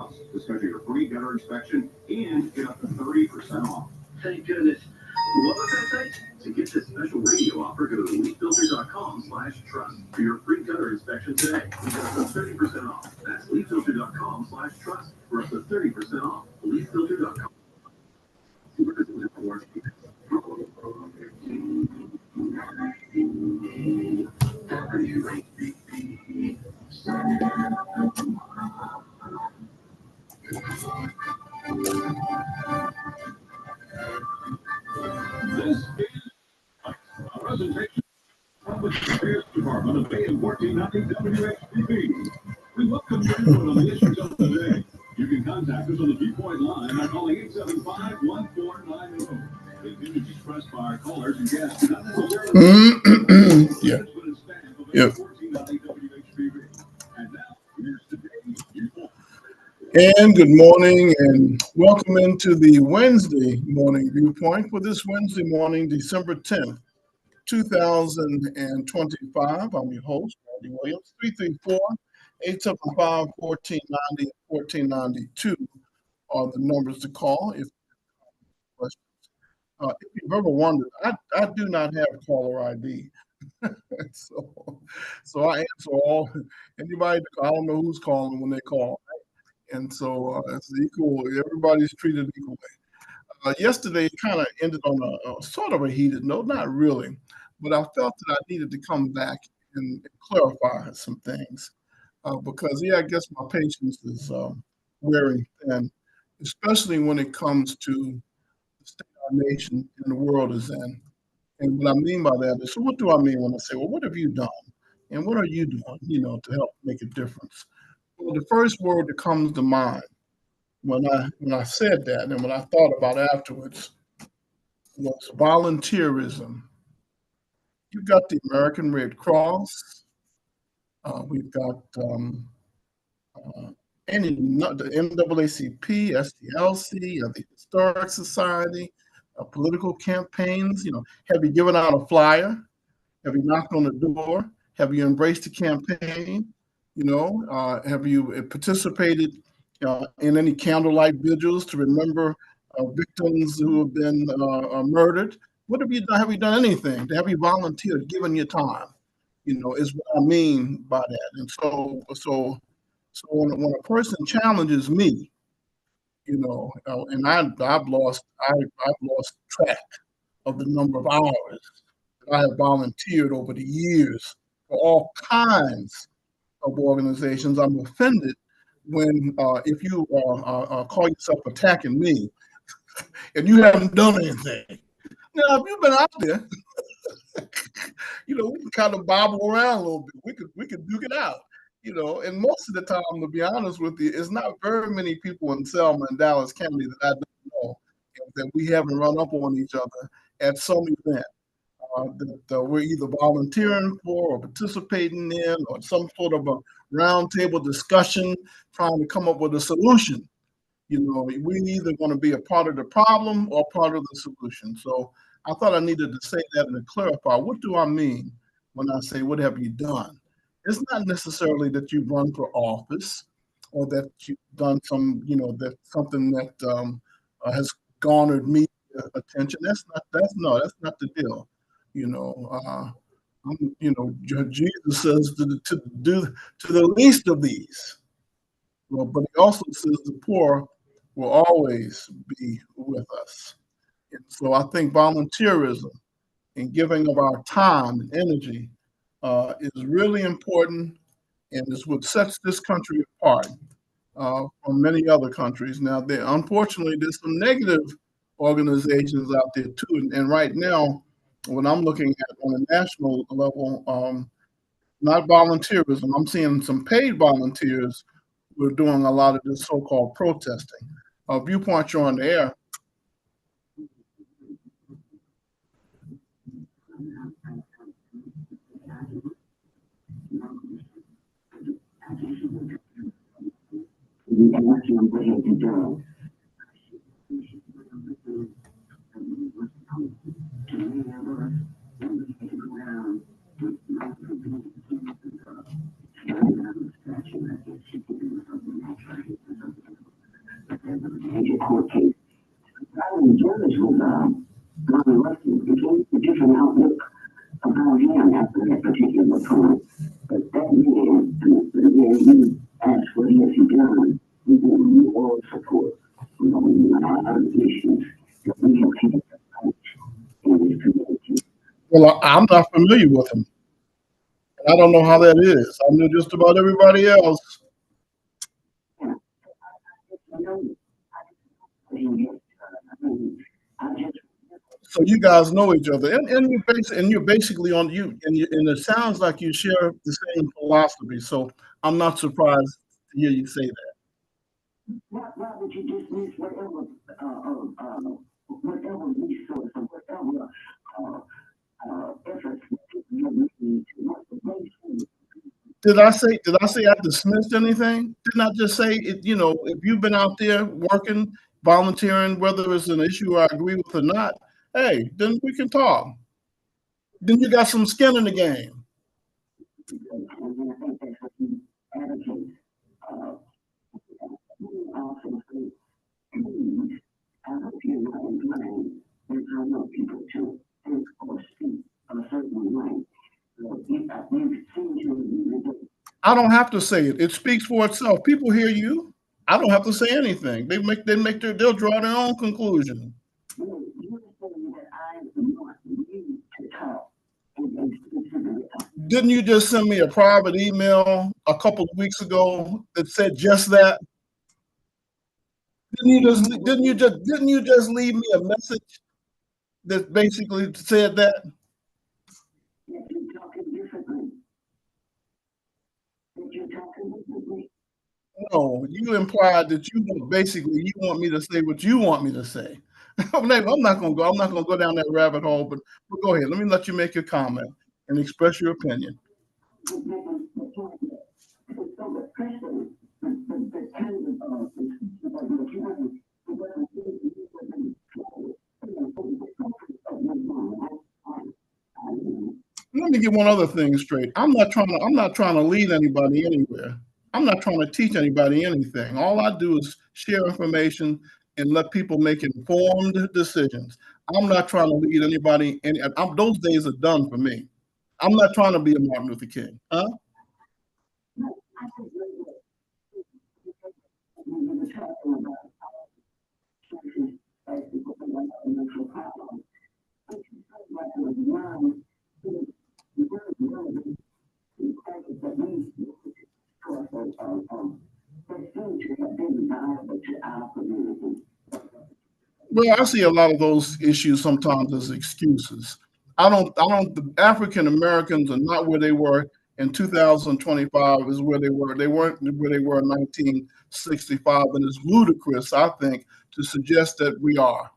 house to schedule your free gutter inspection and get up to 30% off. Thank goodness. What was that site? To get this special radio offer, go to leakfilter.com/trust for your free gutter inspection today. Get up to 30% off. That's leakfilter.com/trust for up to 30% off. Leakfilter.com. This is a presentation from the Affairs Department of AM 1490 WHTV. We welcome your input on the issues of the day. You can contact us on the Viewpoint line by calling 875-1490. The opinions expressed by our callers and guests not necessarily Yeah. Yep. 1490 WHTV. And now, here's today's Viewpoint. And good morning and welcome into the Wednesday morning Viewpoint for this Wednesday morning, December 10th, 2025. I'm your host, Randy Williams. 334-875-1490 and 1492 are the numbers to call if you have questions. If you've ever wondered, I do not have caller ID. so I answer all anybody. I don't know who's calling when they call. And so it's equal. Everybody's treated equally. Yesterday kind of ended on a sort of a heated note, not really, but I felt that I needed to come back and clarify some things because, I guess my patience is wearing thin, especially when it comes to the state our nation and the world is in. And what I mean by that is, so what do I mean when I say, well, what have you done? And what are you doing, to help make a difference? Well, the first word that comes to mind when I said that and when I thought about it afterwards was volunteerism. You've got the American Red Cross. We've got the NAACP, SDLC, the Historic Society, political campaigns. Have you given out a flyer? Have you knocked on the door? Have you embraced the campaign? Have you participated in any candlelight vigils to remember victims who have been murdered? What have you done? Have you done anything? Have you volunteered, given your time? Is what I mean by that. And so when a person challenges me, and I've lost track of the number of hours that I have volunteered over the years for all kinds of organizations. I'm offended when if you call yourself attacking me and you haven't done anything. Now, if you've been out there, we can kind of bobble around a little bit. We could duke it out, And most of the time, to be honest with you, it's not very many people in Selma and Dallas County that I don't know that we haven't run up on each other at some event. That we're either volunteering for or participating in or some sort of a roundtable discussion trying to come up with a solution. We're either going to be a part of the problem or part of the solution. So I thought I needed to say that and to clarify, what do I mean when I say, what have you done? It's not necessarily that you've run for office or that you've done that something that has garnered me attention. That's not the deal. Jesus says to do to the least of these. Well, but he also says the poor will always be with us. And so I think volunteerism and giving of our time and energy is really important and is what sets this country apart from many other countries. Now, unfortunately, there's some negative organizations out there too. And right now, what I'm looking at on a national level, not volunteerism, I'm seeing some paid volunteers who are doing a lot of this so-called protesting. Viewpoint, you're on the air. major court case. The judge was non-elected. It gave a different outlook about him after that particular point. But that man, he asked what he has done. He gave moral support. You know, a lot of issues that we have taken in this community. Well, I'm not familiar with him. I don't know how that is. I knew just about everybody else. Yeah. So you guys know each other, and you're basically on you, and it sounds like you share the same philosophy. So I'm not surprised to hear you say that. Why would you dismiss whatever resource or whatever efforts you're making to Did I say I dismissed anything? Didn't I just say it? You know, if you've been out there working, volunteering, whether it's an issue I agree with or not, hey, then we can talk. Then you got some skin in the game. and I think that's what you advocate. Also say, please, I hope you're not inclined, and I want people to think or speak a certain way. You've seen to I don't have to say it. It speaks for itself. People hear you. I don't have to say anything. They'll draw their own conclusion. you're saying that I want you to talk and specifically Didn't you just send me a private email a couple of weeks ago that said just that? Didn't you just leave me a message that basically said that? that you're talking differently. That you're talking differently. No, you implied that you want me to say what you want me to say. I'm not gonna go down that rabbit hole, but go ahead. Let me let you make your comment and express your opinion. The point that so the person, the kind of Let me get one other thing straight. I'm not trying to lead anybody anywhere. I'm not trying to teach anybody anything. All I do is share information and let people make informed decisions. I'm not trying to lead anybody those days are done for me. I'm not trying to be a Martin Luther King. Huh? Well, I see a lot of those issues sometimes as excuses. The African Americans are not where they were in 2025 is where they were. They weren't where they were in 1965, and it's ludicrous, I think, to suggest that we are.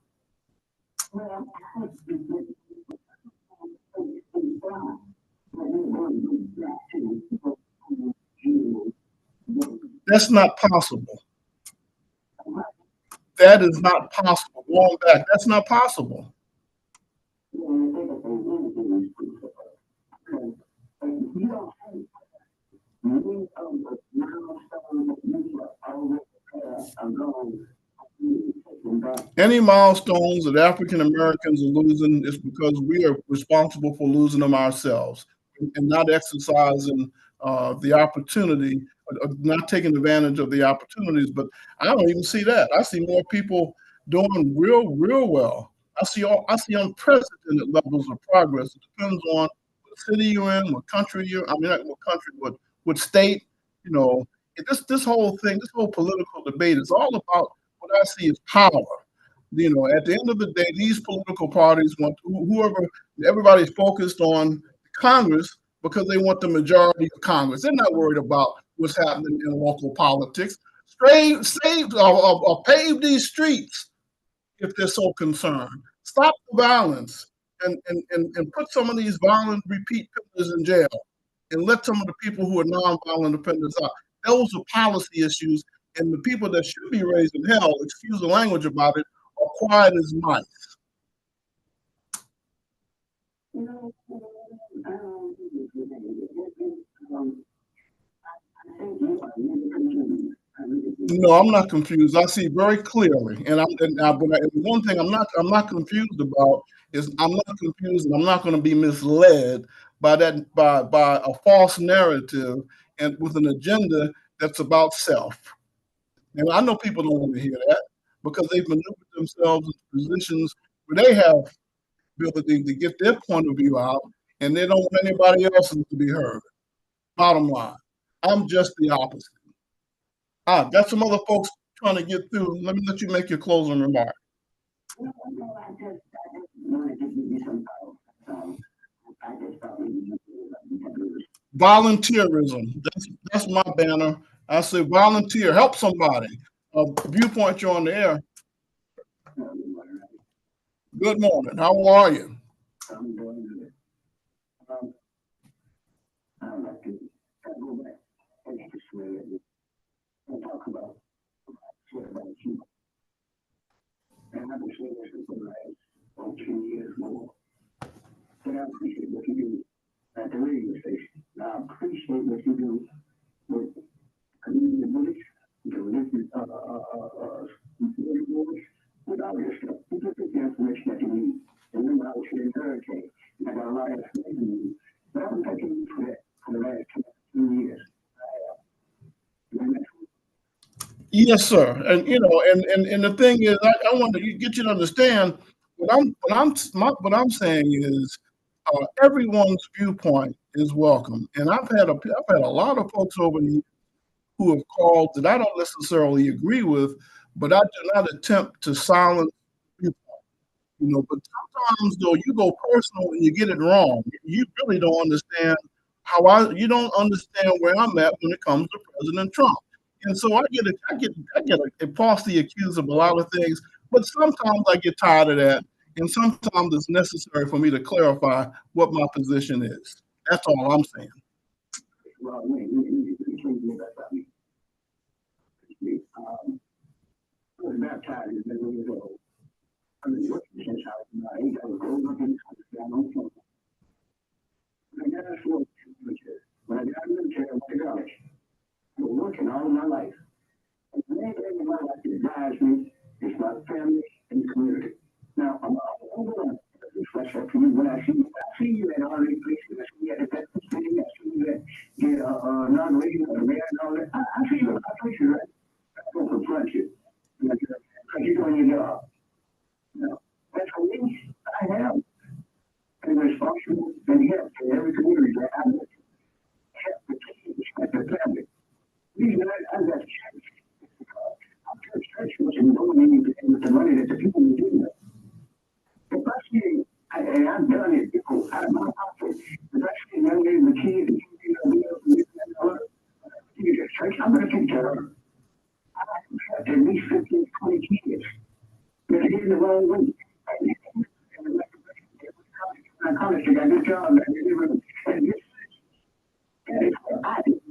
That's not possible. That is not possible. Going back, that's not possible. Any milestones that African Americans are losing is because we are responsible for losing them ourselves and not exercising the opportunity, not taking advantage of the opportunities. But I don't even see that. I see more people doing real well. I see unprecedented levels of progress. It depends on what city you're in, what country you're. I mean, not what country, what state. You know, this whole thing, this whole political debate is all about what I see as power. You know, at the end of the day, these political parties want everybody's focused on Congress because they want the majority of Congress. They're not worried about what's happening in local politics. Save or pave these streets if they're so concerned. Stop the violence and put some of these violent repeat offenders in jail and let some of the people who are nonviolent offenders out. Those are policy issues, and the people that should be raised in hell, excuse the language about it, are quiet as mice. No, I'm not confused. I see very clearly, and one thing I'm not confused about is I'm not confused, and I'm not going to be misled by by a false narrative and with an agenda that's about self. And I know people don't want to hear that because they've maneuvered themselves into positions where they have the ability to get their point of view out, and they don't want anybody else's to be heard. Bottom line, I'm just the opposite. Got some other folks trying to get through. Let me let you make your closing remark. No, I just wanted to give you some thoughts. I just thought Volunteerism. That's my banner. I say volunteer. Help somebody. Viewpoint, you're on the air. Good morning. How are you? I'm doing good. I'd like to go back and just and talk about you. And I've been saying this for the last 2 years more. But I appreciate what you do at the radio station. I appreciate what you do with community village, the religious with all your stuff. You just get the information that you need. And then I was here in Hurricane, and I got a lot of information. But I've been thanking you for that for the last 2 years. Yes, sir. And and the thing is, I want to get you to understand what I'm saying is everyone's viewpoint is welcome. And I've had a lot of folks over the years who have called that I don't necessarily agree with, but I do not attempt to silence viewpoint. But sometimes though you go personal and you get it wrong. You really don't understand you don't understand where I'm at when it comes to President Trump. And so I get falsely accused of a lot of things, but sometimes I get tired of that. And sometimes it's necessary for me to clarify what my position is. That's all I'm saying. Well, you can't do that about me. I was baptized at 11 years old. I was working since I was 9. I was growing up in the country down on Florida. When I got out of the military, I went to college. I was working all my life. And the main thing in my life that drives me is my family and the community. Now, I'm going to refresh that for you when I see you at all these places. I see you at the Texas City. I see you at the non-radio, the mayor and all that. I see you at places, right? I don't confront you. Because you're doing your job. Now, that's for me. I have a responsible and help to every community that I live in. Help the kids and the family. I got church. I'm church wasn't going anything with the money that the people were doing. If I see, and I've done it before, out of my pocket, if I see a young lady with kids, I'm going to take care of her. I have at least 15, 20 kids. They're getting the wrong way. I college, I got a good job, and that is what I do.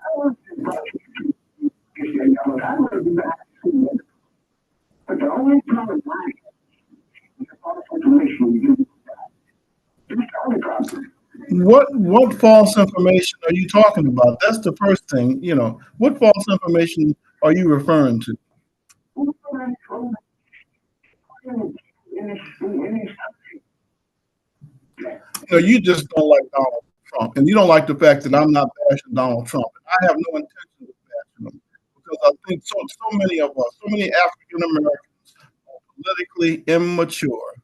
I want to be back to school. But the only problem I have is the false information you do. It's the only problem. What false information are you talking about? That's the first thing. What false information are you referring to? You just don't like Donald Trump, and you don't like the fact that I'm not bashing Donald Trump. I have no intention of bashing him because I think so many of us, so many African Americans, are politically immature.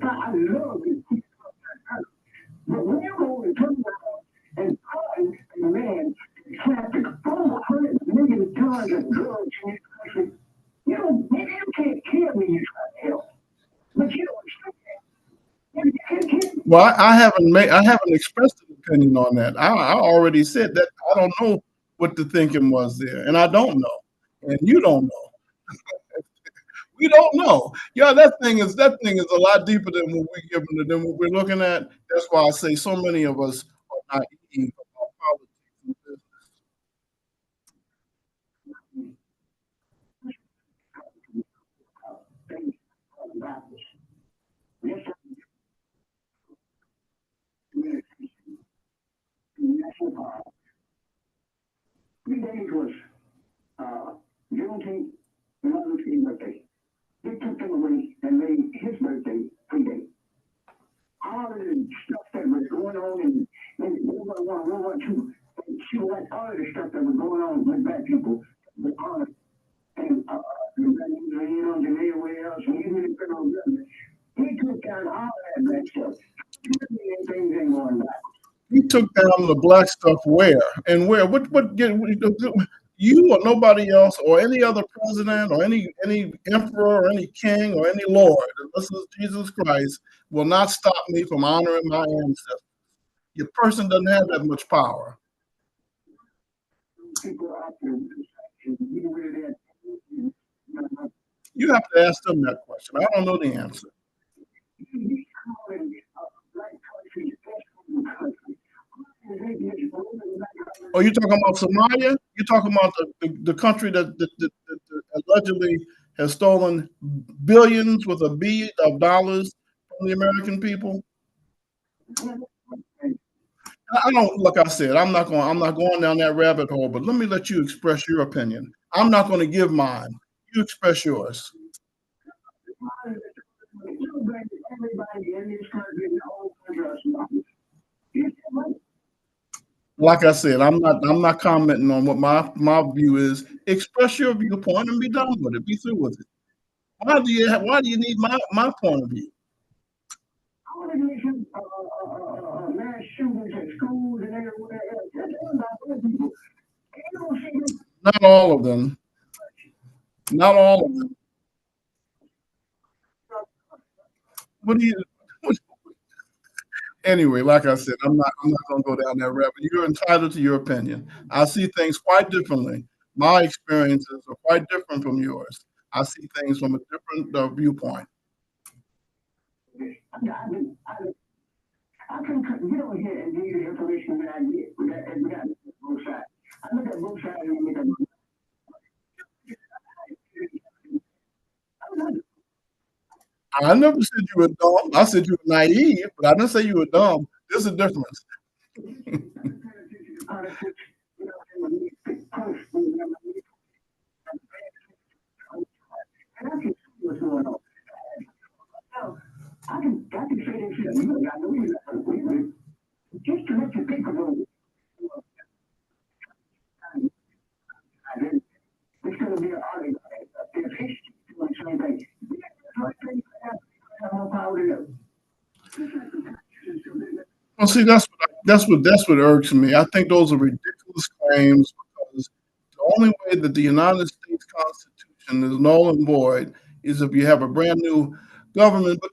I love it. But when you go and turn around and find a man traffic 400 million tons of drugs in this country, maybe you can't kill me, you try to help. But you don't understand. Well, I haven't expressed an opinion on that. I already said that I don't know what the thinking was there, and I don't know, and you don't know. We don't know. Yeah, that thing is a lot deeper than what we're looking at. That's why I say so many of us are naive about politics and business. all of the stuff that was going on with black people, the honor and Jamaica Wells, and even the federal government, he took down all that black stuff. Things ain't going back. He took down the black stuff where? And where? What you or nobody else or any other president or any emperor or any king or any lord, unless it's Jesus Christ, will not stop me from honoring my ancestors. Your person doesn't have that much power. You have to ask them that question. I don't know the answer. Oh, you talking about Somalia? You're talking about the country that allegedly has stolen billions with a B of dollars from the American people? I don't, like I said, I'm not going down that rabbit hole, but let me let you express your opinion. I'm not going to give mine. You express yours. Like I said, I'm not commenting on what my view is. Express your viewpoint and be done with it. Be through with it. Why do you need my point of view? Mass shootings at schools and everywhere else. Not all of them. Not all of them. What do you? Anyway, like I said, I'm not going to go down that rabbit. You're entitled to your opinion. I see things quite differently. My experiences are quite different from yours. I see things from a different viewpoint. I can get over here and give you the information that I get. We got both sides. I look at both sides and make a. I never said you were dumb. I said you were naive, but I didn't say you were dumb. There's a difference. I can say this here. I know you just to let you think about it. It's going to be an article. There's history doing the same thing. Well, see, that's what irks me. I think those are ridiculous claims because the only way that the United States Constitution is null and void is if you have a brand new government. But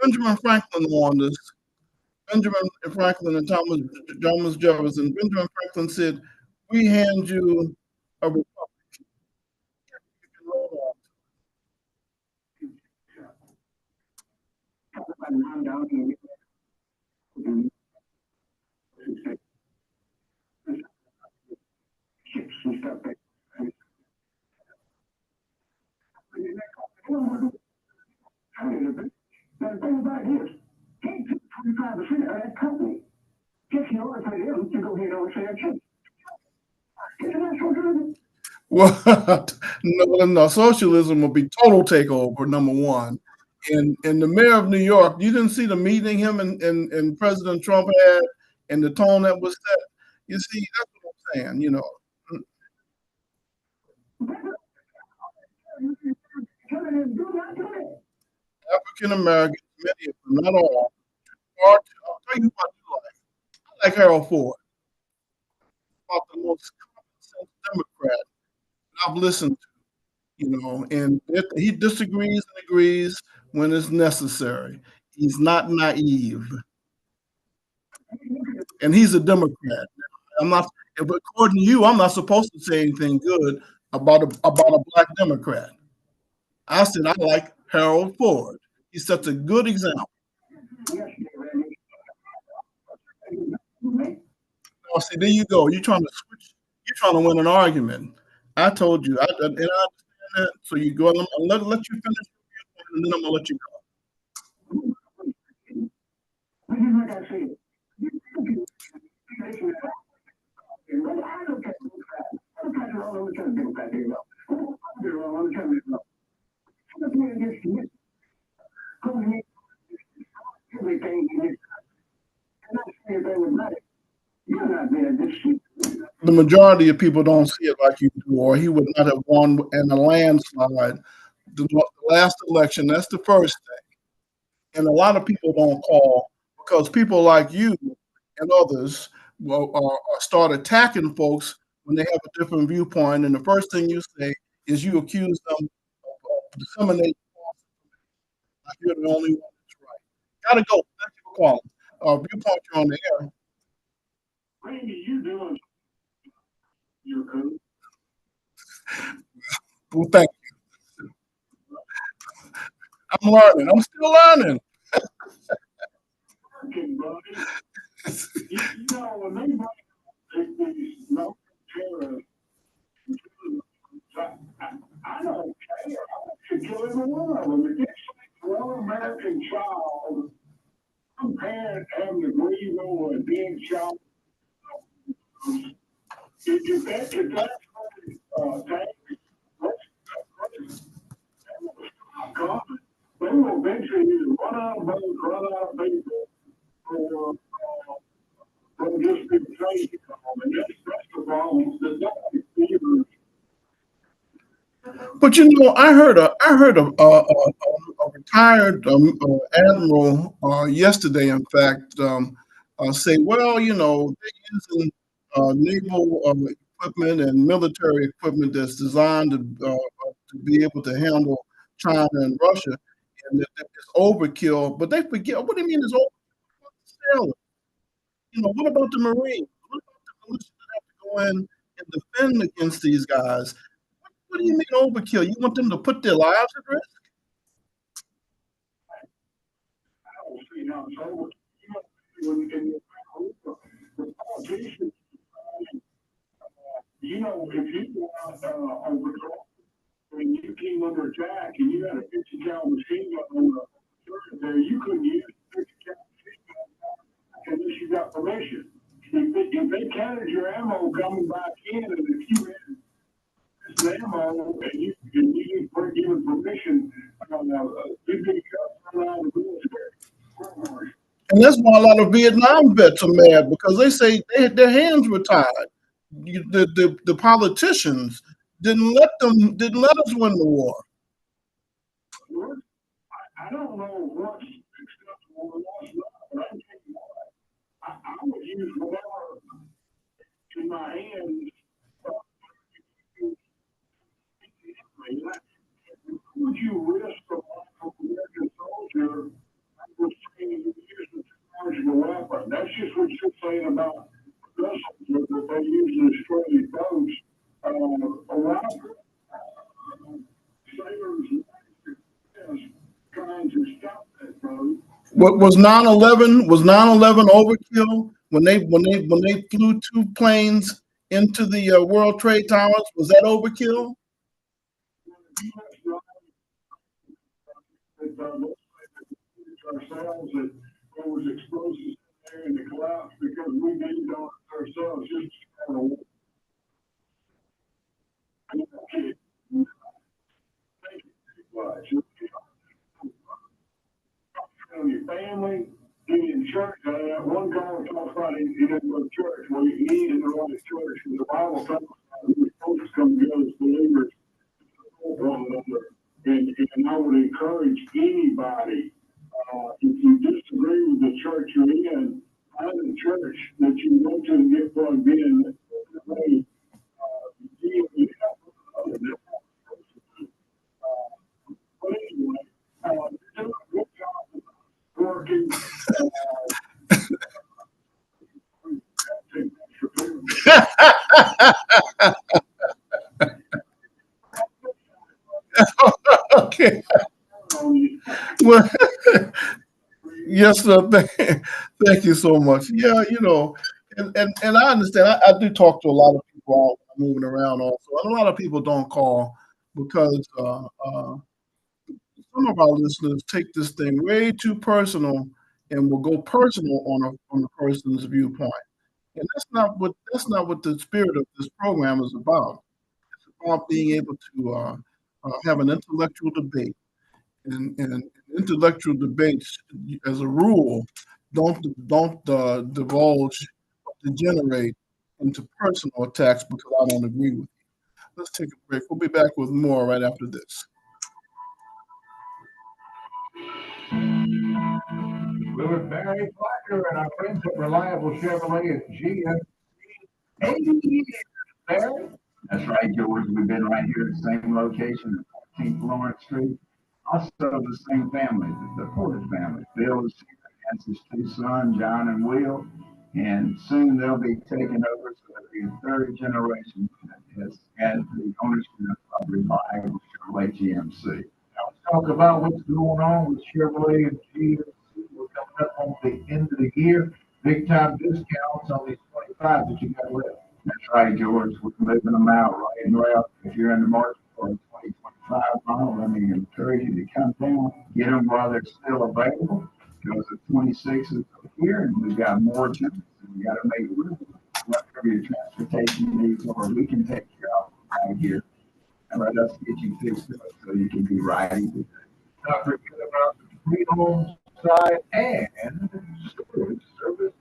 Benjamin Franklin warned us. Benjamin Franklin and Thomas Jefferson. Benjamin Franklin said, "We hand you a republic." The thing about it is, he took 25% of that company just in order for them to go ahead and say that shit. Isn't that so good? Well, no. Socialism will be total takeover, number one. And the mayor of New York, you didn't see the meeting him and President Trump had and the tone that was set. You see, that's what I'm saying, African Americans, many of them, not all, I'll tell you what you like. I like Harold Ford, about the most common sense Democrat I've listened to, and he disagrees and agrees when it's necessary. He's not naive. And he's a Democrat. I'm not, according to you, I'm not supposed to say anything good about a black Democrat. I said I like Harold Ford. He's such a good example. Oh, see, there you go. You're trying to switch. You're trying to win an argument. I told you, and I understand that. So you go. I'll let you finish, and then I'm gonna let you go. the majority of people don't see it like you do, or he would not have won in a landslide. The last election, that's the first thing. And a lot of people don't call because people like you and others will start attacking folks when they have a different viewpoint. And the first thing you say is you accuse them of disseminating false information. Like you're the only one that's right. Gotta go. Thank you for calling. Viewpoint, you're on the air. Randy, you doing your code? Well, thank you. I'm learning. I'm still learning. Okay, buddy. You know, when they bring these no terrorists, I don't care. I want to kill every one of them. If it's like one American child, some parent having to grieve over a dead child, if that's common, they will eventually either run out of boats, run out of people, or they'll just be crazy. And that's the problem. That nobody fears. But you know, I heard a retired admiral yesterday, in fact, say, well, you know, they're using naval equipment and military equipment that's designed to be able to handle China and Russia, and that it's overkill. But they forget, what do you mean it's overkill? You know, what about the Marines? What about the militia that have to go in and defend against these guys? What do you mean overkill? You want them to put their lives at risk? I don't see how it's over. When the politicians, if you go out on patrol and you came under attack and you had a 50 cal machine gun on the circuit there, you couldn't use a 50 cal machine gun unless you got permission. If they counted your ammo coming back in, and if you had ammo and you weren't given permission, you'd be thrown out of the military. And that's why a lot of Vietnam vets are mad because they say their hands were tied. The politicians didn't let us win the war. I don't know what's acceptable and what's not, but I tell you what, I would use whatever in my hands. Would you risk the life of an American soldier for saying you use the charge of a weapon? That's just what you're saying about missiles that they use to destroy these boats. A lot of sailors trying to stop that boat. What was 9/11? Was 9/11 overkill when they flew two planes into the World Trade Towers? Was that overkill? Ourselves that there was explosives there in the collapse because we named on ourselves just to war. Thank you much. On your family, being in church, one guy talks about he didn't go to church. Well, he didn't go to church because the Bible talks about we're supposed to come together as believers to support one another. And I would encourage anybody, if you disagree with the church you're in, find a church that you go to and get plugged in. But anyway, you're doing a good job working. Okay. Well, yes, sir. Thank you so much. Yeah, you know, and I understand. I do talk to a lot of people out moving around also, and a lot of people don't call because some of our listeners take this thing way too personal and will go personal on a person's viewpoint. And that's not what the spirit of this program is about. It's about being able to have an intellectual debate. And intellectual debates, as a rule, don't divulge or degenerate into personal attacks because I don't agree with you. Let's take a break. We'll be back with more right after this. We're with Barry Parker and our friends at Reliable Chevrolet at GM. 80 years, Barry. That's right, George. We've been right here at the same location, 14th Lawrence Street. Also the same family, the Porter family. Bill is here, has his two sons, John and Will, and soon they'll be taking over. So it'll be a third generation that has had the ownership of Reliable Chevrolet GMC. Now let's talk about what's going on with Chevrolet and GMC. We're coming up on the end of the year. Big time discounts on these 25 that you got left. That's right, George. We're moving them out right and left. If you're in the market for a 2025 model, let me encourage you to come down, get them while they're still available, because the 26s are here and we've got more tenants and we got to make room. Whatever your transportation needs are, we can take care of them out here and let us get you fixed up so you can be riding. Not forget about the pre-home side and storage service.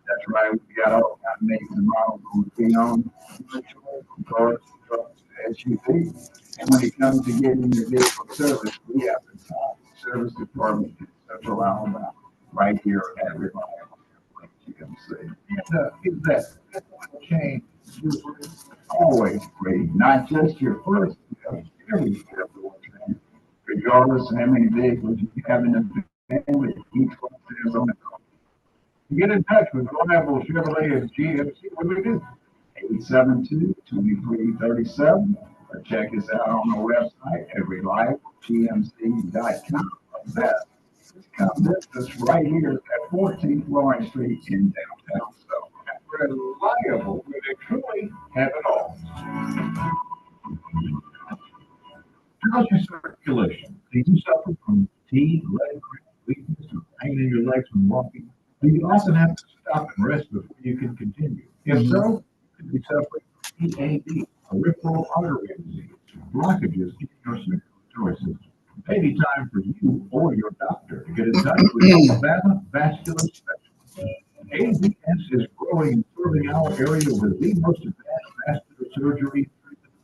That's right. We got all kinds of makes and models on the pre-owned, from cars, trucks, SUVs. And when it comes to getting your vehicle serviced, we have the top service department in Central Alabama, right here at Reliable GMC. And is that change Always great, not just your first, every step of the way, regardless of how many vehicles you have in the family, each one stands on the car. Get in touch with Reliable Chevrolet and GMC. What do we do? 872-2337, or check us out on our website at reliablegmc.com. That is come visit us right here at 14th Lawrence Street in downtown Selma. Reliable, where they truly have it all. How's your circulation? Do you suffer from fatigue, leg cramp, weakness, or pain in your legs when walking? Do you often have to stop and rest before you can continue? If so, you could be suffering from PAD, peripheral artery disease, blockages in your circulatory system. It may be time for you or your doctor to get in touch with Alabama Vascular Specialists. AVS is growing and serving our area with the most advanced vascular surgery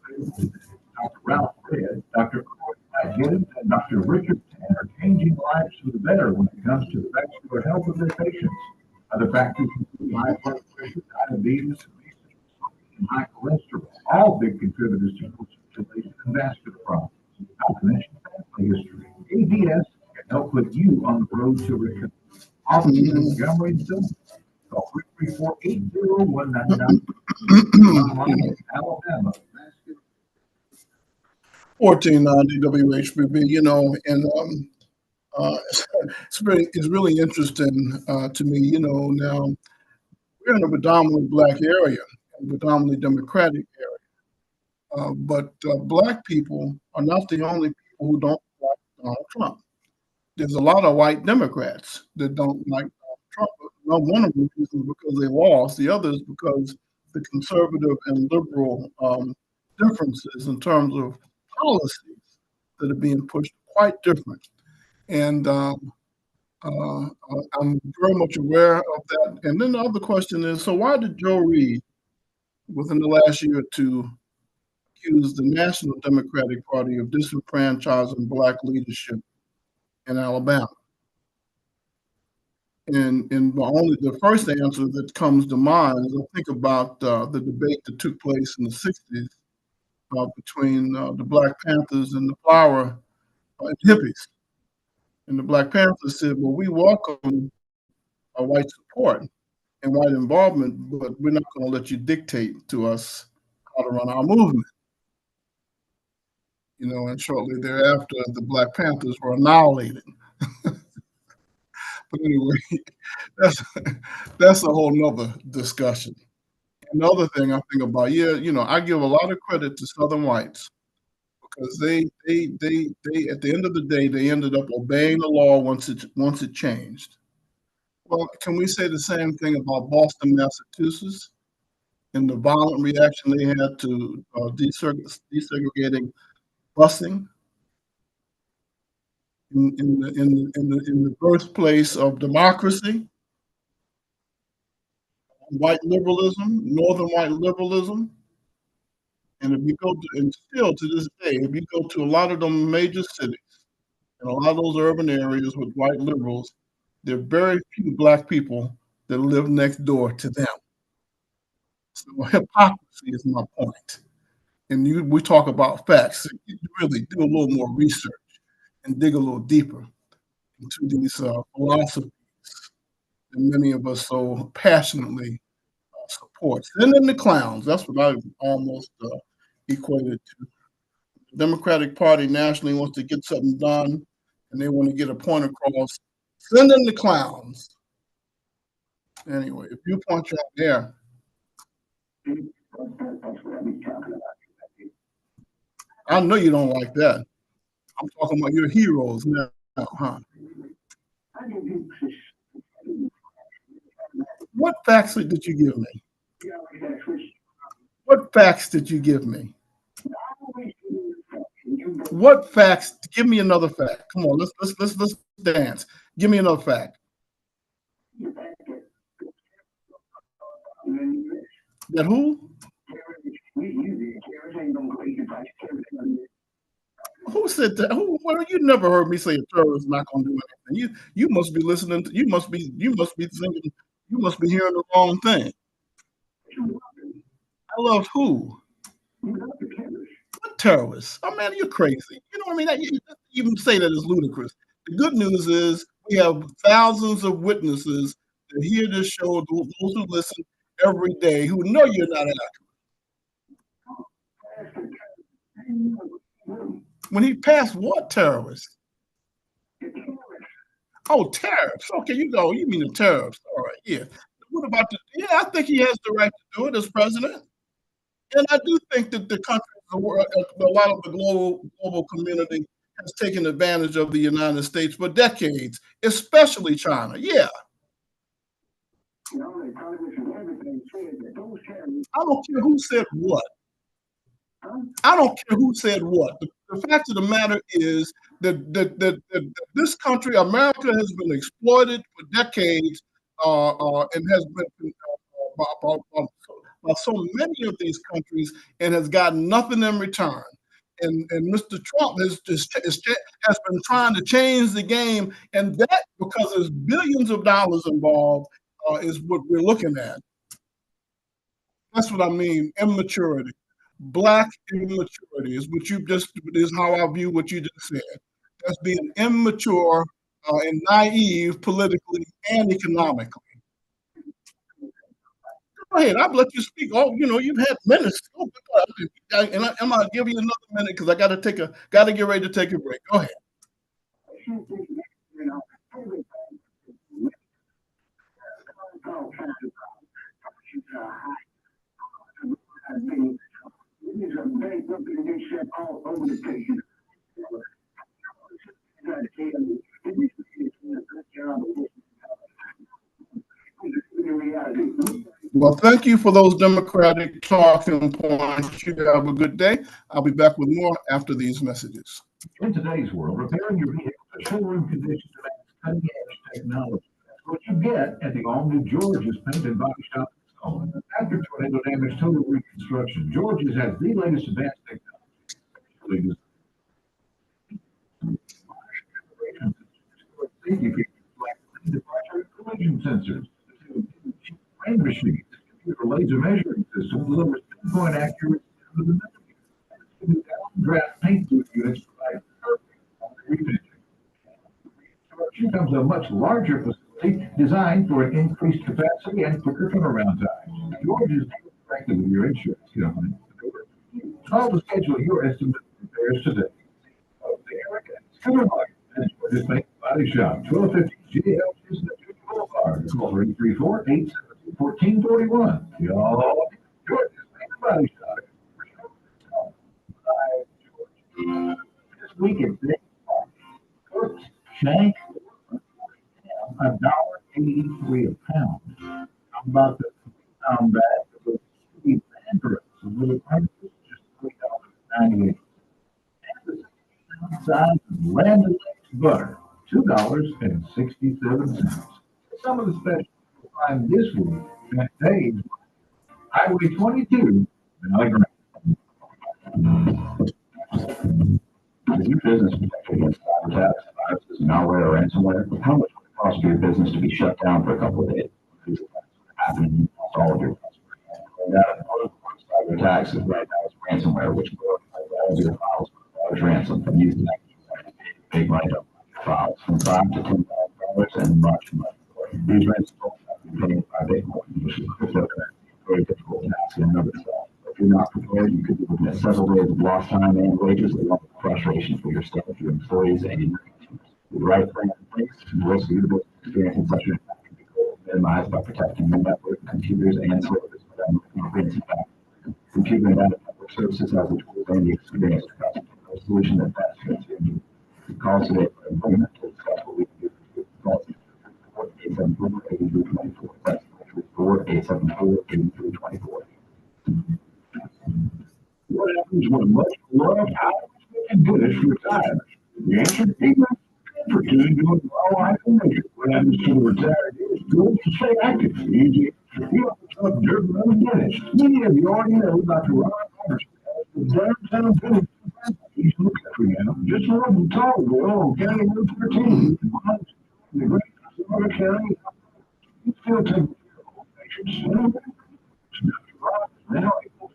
treatment. Dr. Ralph Red, Dr. Corey Gibbons, and Dr. Richard Tan are changing lives for the better when it comes to the vascular health of their patients. Other factors include high blood pressure, diabetes, and high cholesterol, all big contributors to poor circulation and vascular problems. Not to mention family history. AVS can help put you on the road to recovery. Offices in Montgomery and Selma. Call 334-80-199. Online at Alabama. 1490 WHBB, and it's really interesting to me, now we're in a predominantly black area, a predominantly Democratic area, but black people are not the only people who don't like Donald Trump. There's a lot of white Democrats that don't like Donald Trump. One of them is because they lost. The other is because the conservative and liberal differences in terms of policies that are being pushed are quite different. And I'm very much aware of that. And then the other question is, so why did Joe Reed, within the last year or two, accuse the National Democratic Party of disenfranchising black leadership in Alabama? And only the first answer that comes to mind is I think about the debate that took place in the 60s between the Black Panthers and the flower hippies. And the Black Panthers said, well, we welcome white support and white involvement, but we're not going to let you dictate to us how to run our movement. And shortly thereafter, the Black Panthers were annihilated. But anyway, that's a whole nother discussion. Another thing I think about, I give a lot of credit to Southern whites because they at the end of the day, they ended up obeying the law once it changed. Well, can we say the same thing about Boston, Massachusetts, and the violent reaction they had to desegregating busing in the birthplace of democracy? white liberalism, northern white liberalism. And if you go to, and still to this day, if you go to a lot of them major cities and a lot of those urban areas with white liberals, there are very few black people that live next door to them. So hypocrisy is my point. And we talk about facts. So you really do a little more research and dig a little deeper into these philosophies that many of us so passionately support. Send in the clowns. That's what I almost equated to. The Democratic Party nationally wants to get something done, and they want to get a point across. Send in the clowns. Anyway, if Viewpoint you're out there, I know you don't like that. I'm talking about your heroes now, huh? What facts did you give me? What facts did you give me? What facts? Give me another fact. Come on, let's dance. Give me another fact. That who? Who said that? Who? Well, you never heard me say a terrorist is not going to do anything. You must be listening. You must be thinking. You must be hearing the wrong thing. I love who? What terrorists? Oh man, you're crazy. You know what I mean? You even say that is ludicrous. The good news is we have thousands of witnesses that hear this show, those who listen every day, who know you're not accurate. When he passed what terrorists? Oh, tariffs. Okay, you go. You mean the tariffs. All right, yeah. What about yeah, I think he has the right to do it as president. And I do think that the country, a lot of the global community has taken advantage of the United States for decades, especially China. Yeah. I don't care who said what. I don't care who said what. The fact of the matter is that this country, America, has been exploited for decades and has been by so many of these countries and has gotten nothing in return. And Mr. Trump has been trying to change the game, and that because there's billions of dollars involved is what we're looking at. That's what I mean, immaturity. Black immaturity is what you just is how I view what you just said. That's being immature and naive politically and economically. Go ahead, I'll let you speak. Oh, you've had minutes. And I'm gonna give you another minute because I gotta get ready to take a break. Go ahead. Well, thank you for those Democratic talking points. You have a good day. I'll be back with more after these messages. In today's world, repairing your vehicle to showroom condition demands cutting-edge technology. That's what you get at the all-new George's Paint and Body Shop. After tornado damage, total reconstruction, George's has the latest advanced technology. Safety features like departure collision sensors, rain machines, computer laser measuring system delivers pinpoint accuracy to the memory. Draft paint booth units provide perfect refinish. Here comes a much larger facility designed for an increased capacity and quicker turnaround time. George is directly with your insurance company. Call to schedule your estimate repairs today. This Paint Body Shop, 1250 JL Boulevard. Call 334-872-1441. Y'all, George's Paint Body Shop. This weekend, Cook's Shank, $1.83 a pound. How about the pound bag of the Mandarins? A little price is just $3.98. And the size of Land O'Lakes butter, $2.67. Some of the specials you'll find this week that day, Highway 22, another grant. Is your business protected against cyber attacks, viruses, malware, or ransomware? How much would it cost for your business to be shut down for a couple of days? These attacks are happening across all of your customers. And that cyber attacks is right now is ransomware, which glorifies all of your files with a large ransom and uses big write-up files from $5,000 to $10,000 and much more. These ransoms have to be paid by Bitcoin, which is cryptocurrency, a very difficult task in and of itself. If you're not prepared, you could be looking at several days of lost time and wages, along with frustration for your staff, your employees, and your customers. With the right plan in place, the risk of your business experiencing such an attack can be minimized by protecting your network, computers, and servers with a comprehensive backup. Computer and data network services has the tools and the experience to custom a solution that best fits your needs. Call today for an appointment to discuss what we can do for you. Call 874-8324. That's 874-8324. What happens when a much loved high-looking British retires? The answer: ignorance for doing well life in nature. What happens to the retired is good to stay active. Easy. You have to talk dirt another minute. Many of you already know Dr. Ron Roberts, the downtown village. He's looking for you. Just north of Tallville on County Road 13. In the great Florida County. He's still taking care of all patients. Dr. Ron now able to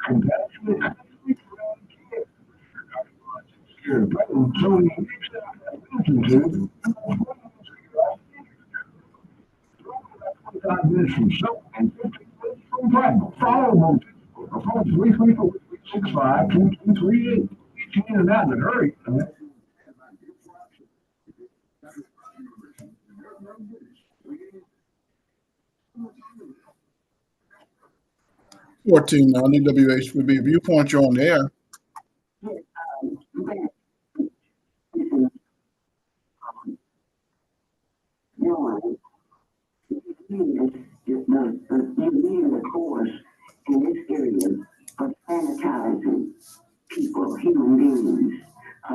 congratulations. Minutes from soap and 15 minutes from platinum. Follow them on phone 334-365-2238. Get you in and out in a hurry. 1490 WHBB Viewpoint, you're on the air. The course in this area of sanitizing people, human beings. I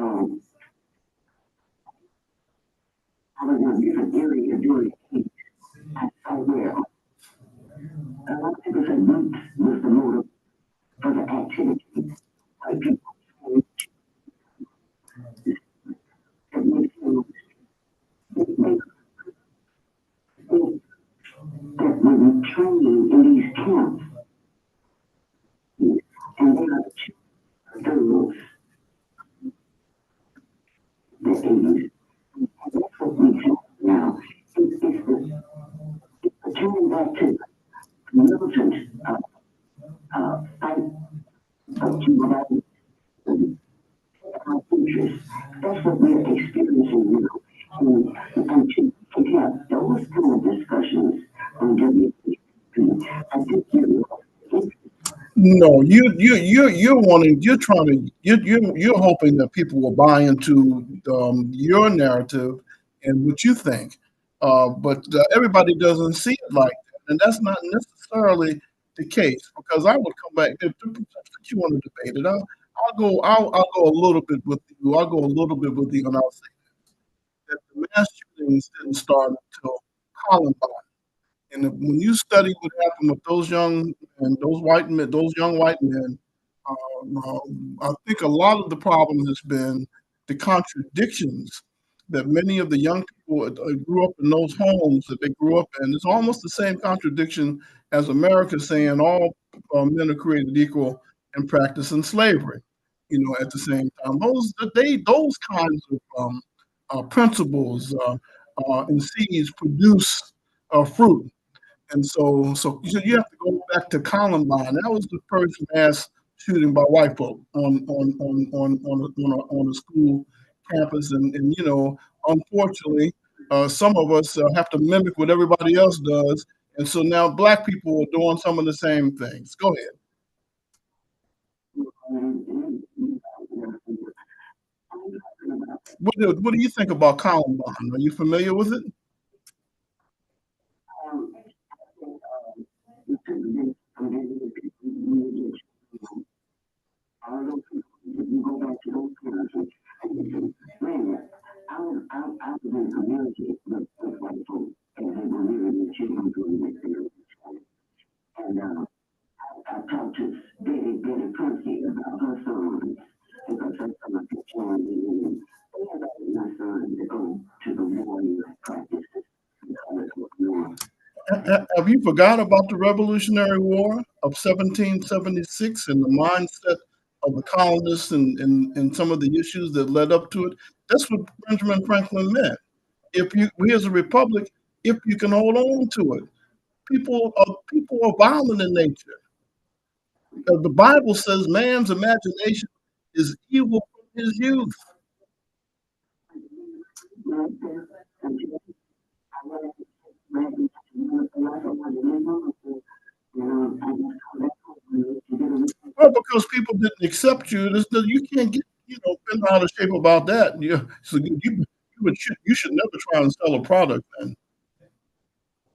was in a different area during the I saw where a lot of people said roots was the motive for the activity. Like people that makes you that when we train in these camps, and they are those the 80s. That's what we have now. It's turning back to militant fight of humanity and our futures. That's what we're experiencing now. And to have those kind of discussions on WHP, I think No, you're hoping that people will buy into your narrative and what you think, but everybody doesn't see it like that, and that's not necessarily the case. Because I would come back if you want to debate it. I'll go a little bit with you. I'll go a little bit with you, and I'll say that the mass shootings didn't start until Columbine. And when you study what happened with those young and those young white men, I think a lot of the problem has been the contradictions that many of the young people grew up in those homes that they grew up in. It's almost the same contradiction as America saying all men are created equal and practicing slavery. At the same time, those kinds of principles and seeds produce fruit. And so you have to go back to Columbine. That was the first mass shooting by white folk on a school campus, and unfortunately, some of us have to mimic what everybody else does, and so now black people are doing some of the same things. Go ahead. What do you think about Columbine? Are you familiar with it? the challenging, and they invited my son to go to the warrior practices because of war. Have you forgot about the Revolutionary War of 1776 and the mindset of the colonists and some of the issues that led up to it? That's what Benjamin Franklin meant. We as a republic, if you can hold on to it, people are violent in nature. The Bible says man's imagination is evil from his youth. Well, because people didn't accept you, you can't get bent out of shape about that. So you should never try and sell a product then,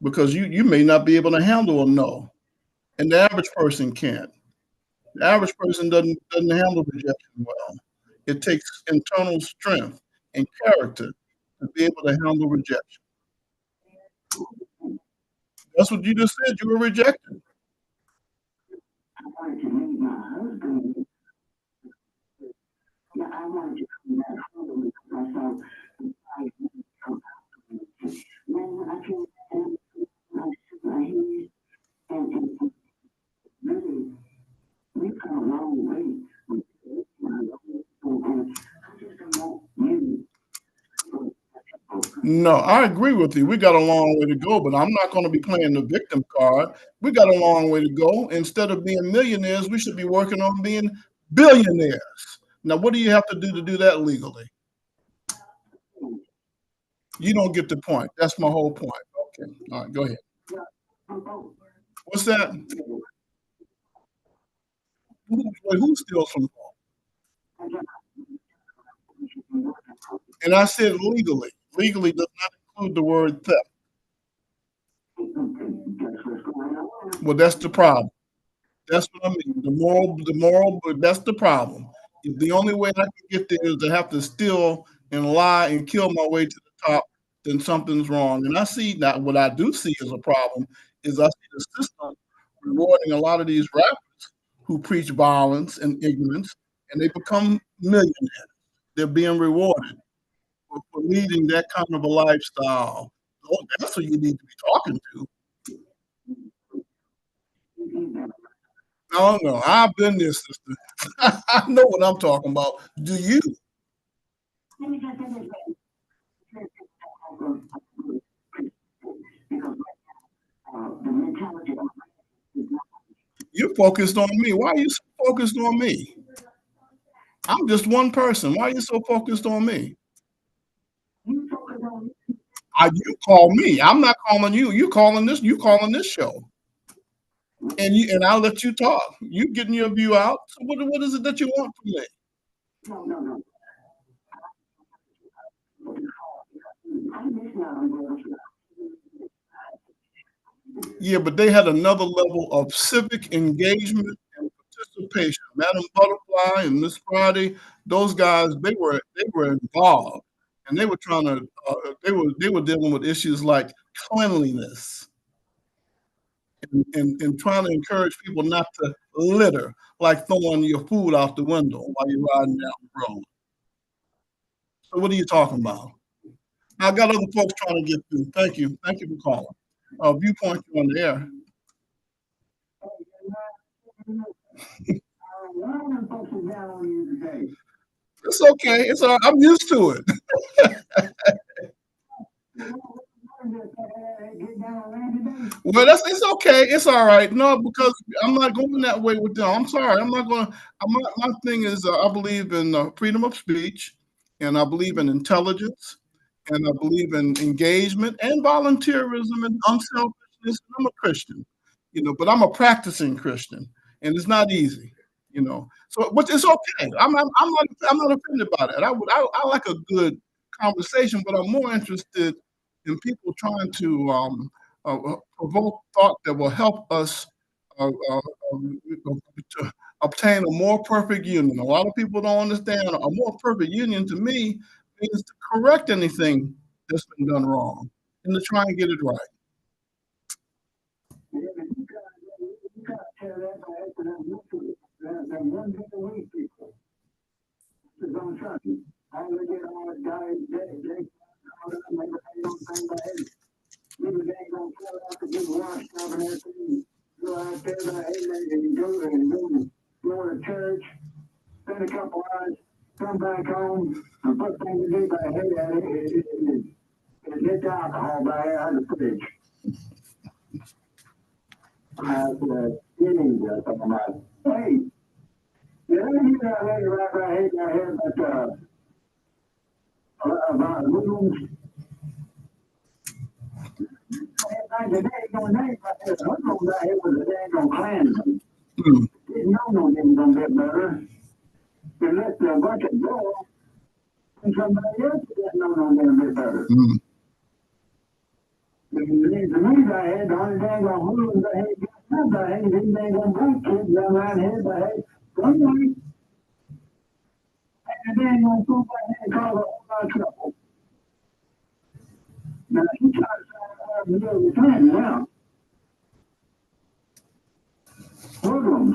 because you may not be able to handle a no, and the average person can't. The average person doesn't handle rejection well. It takes internal strength and character to be able to handle rejection. That's what you just said. You were rejected. I wanted to meet my husband. Yeah, I wanted to come back home because I thought I come out. Then when I came back, I shook my head and really, we've come a long way with this. And I just don't want you. No, I agree with you. We got a long way to go, but I'm not going to be playing the victim card. We got a long way to go. Instead of being millionaires, we should be working on being billionaires. Now, what do you have to do that legally? You don't get the point. That's my whole point. Okay. All right, go ahead. What's that? Who steals from home? And I said legally. Legally does not include the word theft. Well, that's the problem. That's what I mean. The moral, but that's the problem. If the only way I can get there is to have to steal and lie and kill my way to the top, then something's wrong. And I see that what I do see as a problem is I see the system rewarding a lot of these rappers who preach violence and ignorance, and they become millionaires. They're being rewarded for leading that kind of a lifestyle. Oh, that's what you need to be talking to. No, I've been there, sister. I know what I'm talking about. Do you? You're focused on me. Why are you so focused on me? I'm just one person. Why are you so focused on me? You call me. I'm not calling you. You calling this show. And I'll let you talk. You getting your view out. So what is it that you want from me? No. Yeah, but they had another level of civic engagement and participation. Madam Butterfly and Miss Friday, those guys, they were involved, and they were trying to they were dealing with issues like cleanliness and trying to encourage people not to litter, like throwing your food out the window while you're riding down the road. So what are you talking about? I got other folks trying to get through. Thank you for calling. Viewpoint, you're on the air. It's okay. It's all, I'm used to it. Well, it's okay. It's all right. No, because I'm not going that way with them. I'm sorry. I'm not going. My thing is, I believe in freedom of speech, and I believe in intelligence, and I believe in engagement and volunteerism and unselfishness. I'm a Christian, but I'm a practicing Christian, and it's not easy. So, which is okay. I'm not offended by that. I like a good conversation, but I'm more interested in people trying to provoke thought that will help us to obtain a more perfect union. A lot of people don't understand a more perfect union to me means to correct anything that's been done wrong and to try and get it right. It's on Sunday. I look at all the guys, they, maybe they don't think about it. Maybe they ain't gonna fill out the good wash stuff and everything. Go out there, and go to church, spend a couple hours, come back home, and put things to do by head at it, and get the alcohol by out of the fridge. Hey, did I hear that lady right here about Muslims? Today, going name right there, Muslims right here was a dang Klansman. Didn't know no thing gonna get better. They left a bunch of girls, and somebody else didn't know no thing get better. The news I had, the only thing on Muslims I had, these dang black kids around here, but hey, one night, and the dang on food I had caused a whole lot of trouble. Now, he tried to start a Klan now. Muslims.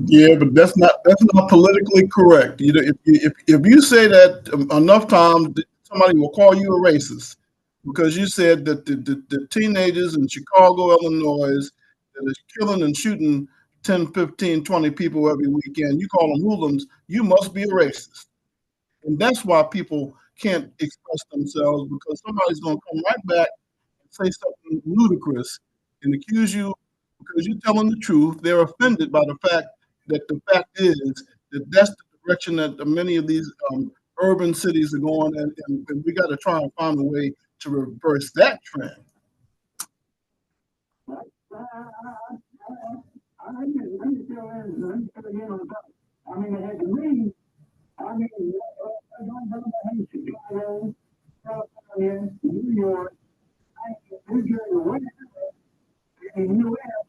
Yeah, but that's not politically correct. You know, if you say that enough times, somebody will call you a racist because you said that the teenagers in Chicago, Illinois, that is killing and shooting 10, 15, 20 people every weekend, you call them hoodlums, you must be a racist. And that's why people can't express themselves, because somebody's going to come right back and say something ludicrous and accuse you because you're telling the truth. They're offended by the fact that the fact is that that's the direction that many of these urban cities are going, and we got to try and find a way to reverse that trend. Chicago, California, New York, New Jersey, in the U.S.,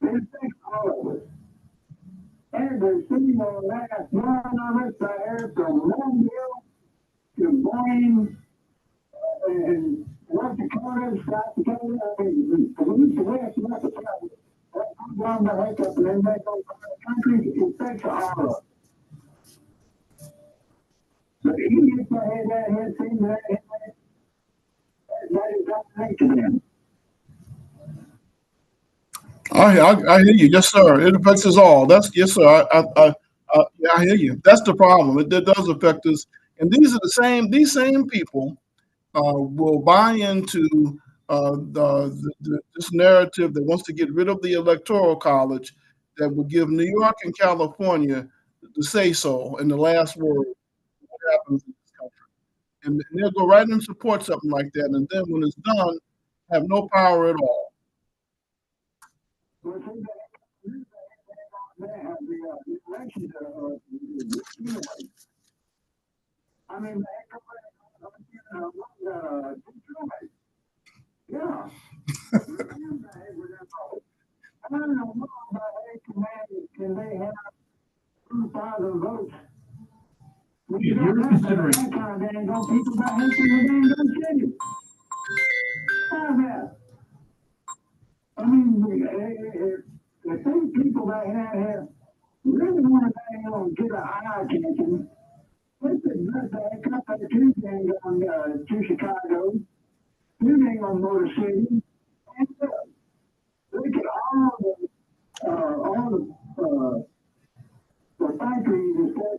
it affects all of us. Every single last one of us there, from Mobile to Blaine and North Dakota, South Dakota, from east to west, North Dakota, I'm going to wake up and then make those countries, it affects all of us. But he gets ahead that head thing that is not nature them. I hear you, yes, sir. It affects us all. That's yes, sir. Yeah, I hear you. That's the problem. It does affect us, and these same people will buy into this narrative that wants to get rid of the Electoral College, that will give New York and California the say so and the last word what happens in this country, and they'll go right and support something like that, and then when it's done, have no power at all. I mean, yeah. I don't know about can they have 2,000 votes? You're considering. That kind of dang on people that hate the dang on city. How's that? I mean, if these people that have really want to get a eye attention, let's back up the two things on to Chicago, two things on Motor City, and look at all the factories and stuff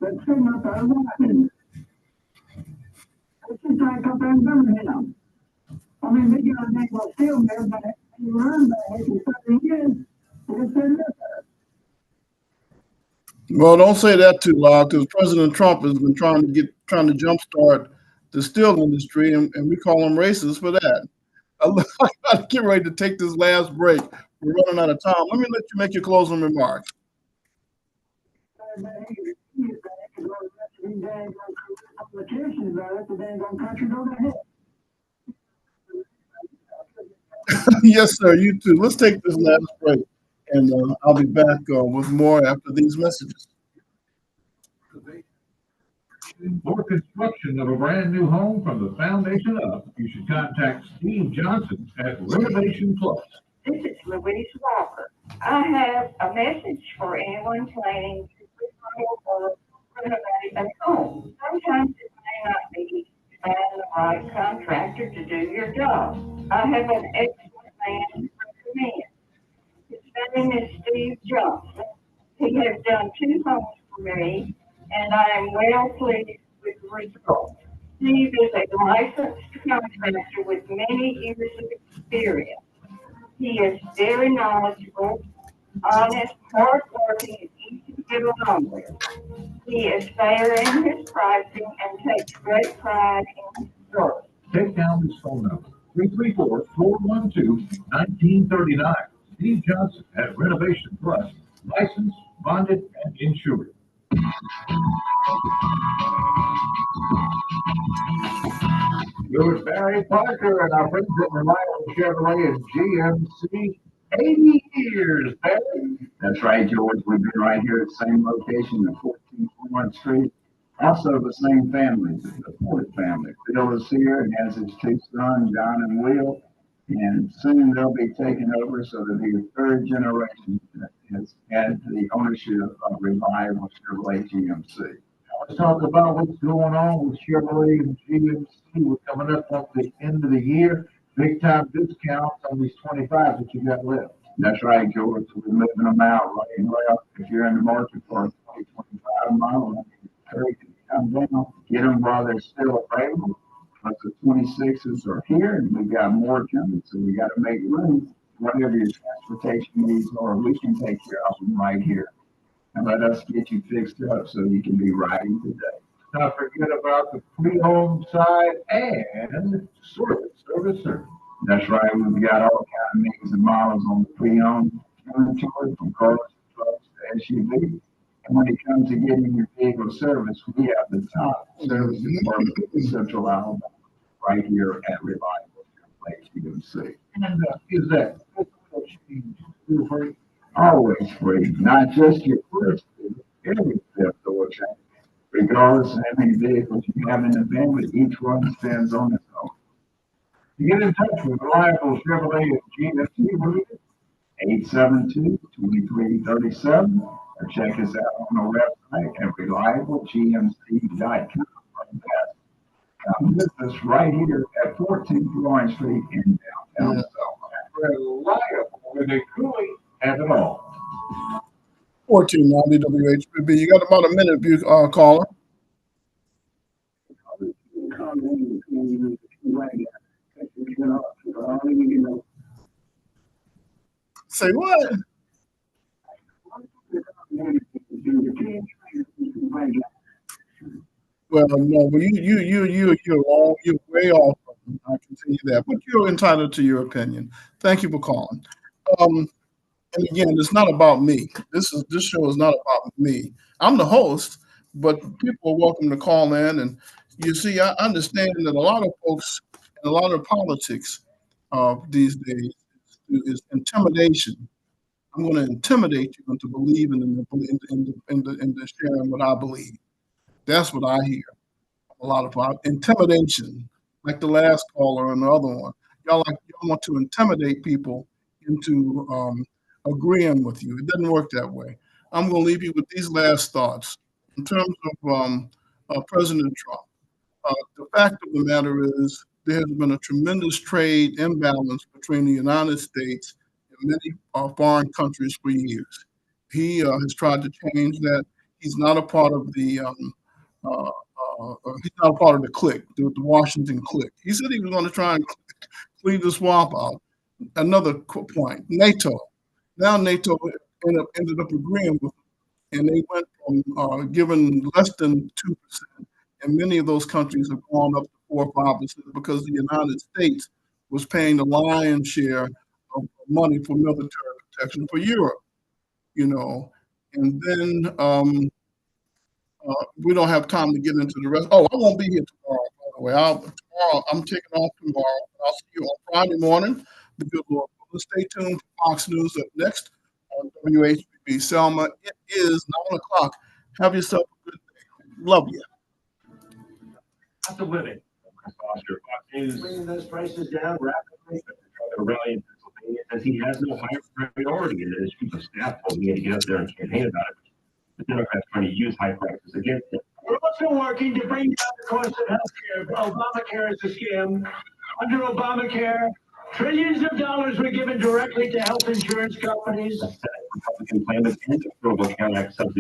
that's sitting up there running. It's just like up there in Birmingham. I mean, they got a name of steel mill, but you run that for 30 years, it's been there. Well, don't say that too loud, because President Trump has been trying to jumpstart the steel industry, and we call him racist for that. I got to get ready to take this last break. We're running out of time. Let me let you make your closing remarks. Yes, sir. You too. Let's take this last break, and I'll be back with more after these messages. For construction of a brand new home from the foundation up, you should contact Steve Johnson at Renovation Plus. This is Louise Walker. I have a message for anyone planning to remodel or renovate a home. Sometimes it may not be easy to find the right contractor to do your job. I have an excellent man to recommend. His name is Steve Johnson. He has done two homes for me, and I am well pleased with the results. Steve is a licensed contractor with many years of experience. He is very knowledgeable, honest, hardworking, and easy to get along with. He is fair in his pricing and takes great pride in his work. Take down this phone number, 334-412-1939. Steve Johnson at Renovation Plus, licensed, bonded, and insured. Louis Barry Parker and our friends at Reliable Chevrolet and GMC. 80 years, Barry. That's right, George. We've been right here at the same location at 14 Florence Street. Also the same family, the Ford family. Bill is here and has his two sons, John and Will. And soon they'll be taking over, so they'll be the third generation that has had the ownership of Reliable Chevrolet GMC. Let's talk about what's going on with Chevrolet and GMC. We're coming up at the end of the year. Big time discounts on these 25s that you got left. That's right, George. We're moving them out right and left. If you're in the market for a 2025 model, I encourage you to come down, get them while they're still available. But the 26s are here, and we got more coming, so we got to make room. Whatever your transportation needs are, we can take care of them right here. And let us get you fixed up so you can be riding today. Not forget about the pre-owned side and service. That's right. We've got all kinds of makes and models on the pre-owned inventory, from cars to trucks to SUVs. And when it comes to getting your vehicle service, we have the top service department in Central Alabama, right here at Reliable Chevrolet GMC. And is that free? Always free, not just your first visit, every fifth oil change. Regardless of how many vehicles you have in the family, each one stands on its own. To get in touch with Reliable Chevrolet and GMC, 872-2337, or check us out on our website at reliablegmc.com. Come with us right here at 14 Florence Street in downtown Selma. Reliable, where they truly have it all. 1490 WHBB. You got about a minute, caller. Say what? Well, no, but you're way off. I can tell you that, but you're entitled to your opinion. Thank you for calling. And again, it's not about me. This show is not about me. I'm the host, but people are welcome to call in. And you see, I understand that a lot of folks and a lot of politics these days is intimidation. I'm going to intimidate you into believing in the sharing what I believe. That's what I hear. A lot of intimidation, like the last caller and the other one. Y'all want to intimidate people into agreeing with you. It doesn't work that way. I'm going to leave you with these last thoughts. In terms of President Trump, the fact of the matter is there has been a tremendous trade imbalance between the United States and many foreign countries for years. He has tried to change that. He's not a part of the he's not a part of the clique, the Washington clique. He said he was going to try and clean the swamp out. Another point, NATO. Now NATO ended up agreeing with him, and they went from giving less than 2%, and many of those countries have gone up to 4 or 5% because the United States was paying the lion's share of money for military protection for Europe, and then we don't have time to get into the rest. Oh, I won't be here tomorrow, by the way. Tomorrow, I'm taking off tomorrow. I'll see you on Friday morning. Stay tuned for Fox News up next on WHBB Selma. It is 9 o'clock. Have yourself a good day. Love you. Cost of living. Foster Fox News bringing those prices down rapidly. The rally in Pennsylvania campaign. It says he has no higher priority, and his chief of staff told me he had to get up there and campaign about it. The Democrats trying to use high prices against it. We're also working to bring down the cost of health care. Obamacare is a scam. Under Obamacare, trillions of dollars were given directly to health insurance companies. The Senate Republican plan to end the Affordable Care Act subsidy